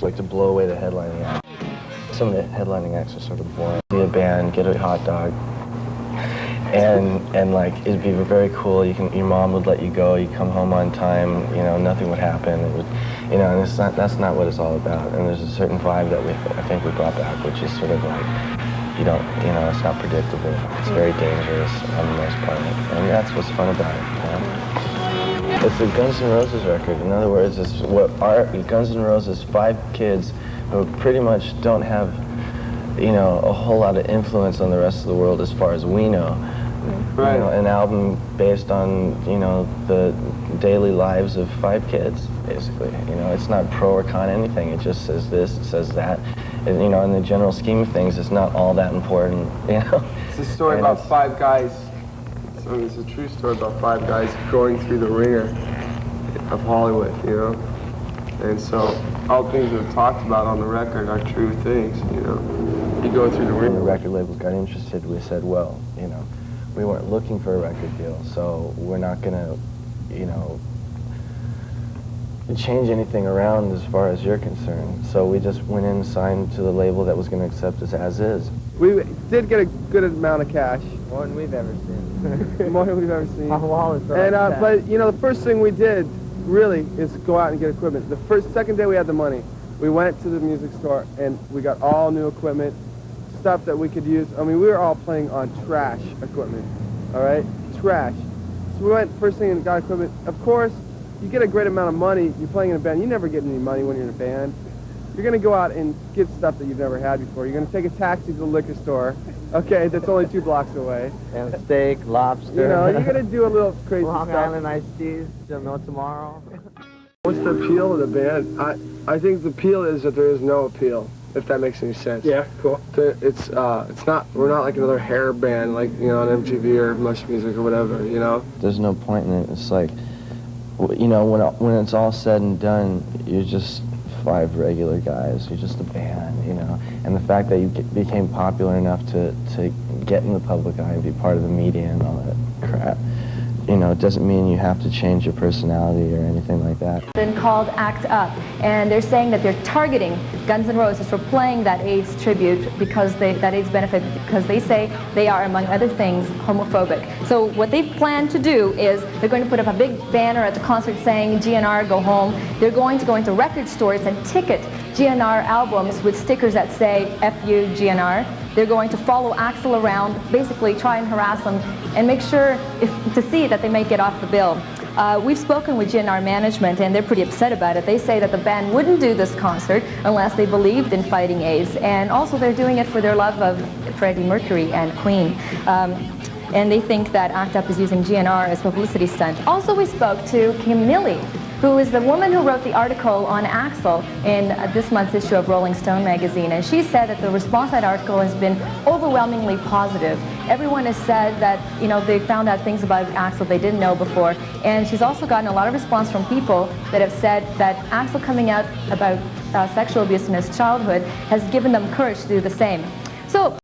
like to blow away the headlining act. Some of the headlining acts are sort of boring. Be a band, get a hot dog, and like it'd be very cool. Your mom would let you go. You come home on time. You know, nothing would happen. It would, you know, and that's not what it's all about. And there's a certain vibe that I think we brought back, which is sort of like you know, it's not predictable. It's very dangerous on the most part, and that's what's fun about it. You know? It's a Guns N' Roses record. In other words, it's what our Guns N' Roses 5 kids who pretty much don't have, you know, a whole lot of influence on the rest of the world as far as we know. Right. You know, an album based on, you know, the daily lives of 5 kids, basically. You know, it's not pro or con anything. It just says this, it says that. And, you know, in the general scheme of things, it's not all that important, you know. It's a story about 5 guys. So it's a true story about 5 guys going through the ringer of Hollywood, you know. And so all things that are talked about on the record are true things, you know. You go through the ringer. When the record labels got interested, we said, well, you know, we weren't looking for a record deal, so we're not going to, you know, change anything around as far as you're concerned. So we just went in and signed to the label that was going to accept us as is. We did get a good amount of cash. More than we've ever seen. More than we've ever seen. Our wall is And, but, you know, the first thing we did, really, is go out and get equipment. The second day we had the money, we went to the music store and we got all new equipment, stuff that we could use. I mean, we were all playing on trash equipment, all right? Trash. So we went first thing and got equipment. Of course, you get a great amount of money. You're playing in a band. You never get any money when you're in a band. You're going to go out and get stuff that you've never had before. You're going to take a taxi to the liquor store, okay, that's only 2 blocks away. And steak, lobster. You know, you're going to do a little crazy Long stuff. Island iced teas, you'll know tomorrow. What's the appeal of the band? I think the appeal is that there is no appeal, if that makes any sense. Yeah, cool. It's not, we're not like another hair band like, you know, on MTV or Mush Music or whatever, you know? There's no point in it. It's like, you know, when it's all said and done, you're just 5 regular guys. You're just a band, you know. And the fact that you became popular enough to get in the public eye and be part of the media and all that crap, you know, it doesn't mean you have to change your personality or anything like that. Been called Act Up, and they're saying that they're targeting Guns N' Roses for playing that AIDS tribute because that AIDS benefit, because they say they are, among other things, homophobic. So what they plan to do is they're going to put up a big banner at the concert saying GNR go home. They're going to go into record stores and ticket GNR albums with stickers that say F you GNR. They're going to follow Axl around, basically try and harass him and make sure to see that they make it off the bill. We've spoken with GNR management and they're pretty upset about it. They say that the band wouldn't do this concert unless they believed in fighting AIDS, and also they're doing it for their love of Freddie Mercury and Queen. And they think that ACT UP is using GNR as a publicity stunt. Also, we spoke to Kim Milley, who is the woman who wrote the article on Axl in this month's issue of Rolling Stone magazine. And she said that the response to that article has been overwhelmingly positive. Everyone has said that, you know, they found out things about Axl they didn't know before. And she's also gotten a lot of response from people that have said that Axl coming out about sexual abuse in his childhood has given them courage to do the same. So